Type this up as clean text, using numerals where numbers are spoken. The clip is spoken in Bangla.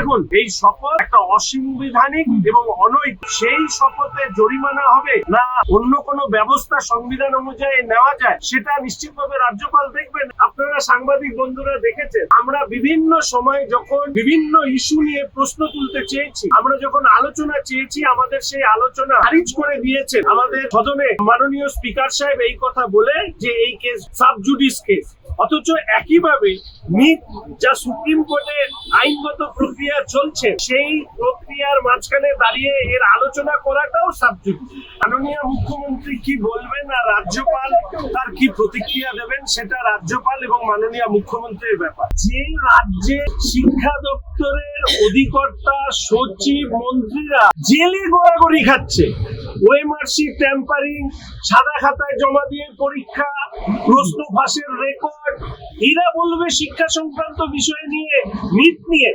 দেখুন, এই শপথ একটা অসাংবিধানিক এবং অনৈতিক। সেই শপথে জরিমানা হবে না অন্য কোনো ব্যবস্থা সংবিধান অনুযায়ী নেওয়া যায়, সেটা নিশ্চিতভাবে রাজ্যপাল দেখবেন। আপনারা সাংবাদিক বন্ধুরা দেখেছেন, আমরা বিভিন্ন সময় যখন বিভিন্ন ইস্যু নিয়ে প্রশ্ন তুলতে চেয়েছি, আমরা যখন আলোচনা চেয়েছি, আমাদের সেই আলোচনা খারিজ করে দিয়েছেন আমাদের সদনে মাননীয় স্পিকার সাহেব, এই কথা বলে যে এই কেস সাব জুডিস কেস। অথচ একইভাবে নিট যা সুপ্রিম কোর্টে আইনগত প্রক্রিয়া চলছে, সেই প্রক্রিয়ার মাঝখানে দাঁড়িয়ে এর আলোচনা করাটাও সাবজেক্ট। মাননীয় মুখ্যমন্ত্রী কি বলবেন আর রাজ্যপাল তার কি প্রতিক্রিয়া দেবেন, সেটা রাজ্যপাল এবং মাননীয় মুখ্যমন্ত্রীর ব্যাপার। যে রাজ্যে শিক্ষা দপ্তরের অধিকর্তা, সচিব, মন্ত্রীরা জেলে গড়াগড়ি খাচ্ছে, ওএমআরসি ট্যাম্পারিং, সাদা খাতায় জমা দিয়ে পরীক্ষা, প্রশ্ন ফাঁসের রেকর্ড, এরা বলবে শিক্ষা সংক্রান্ত বিষয় নিয়ে, নিট নিয়ে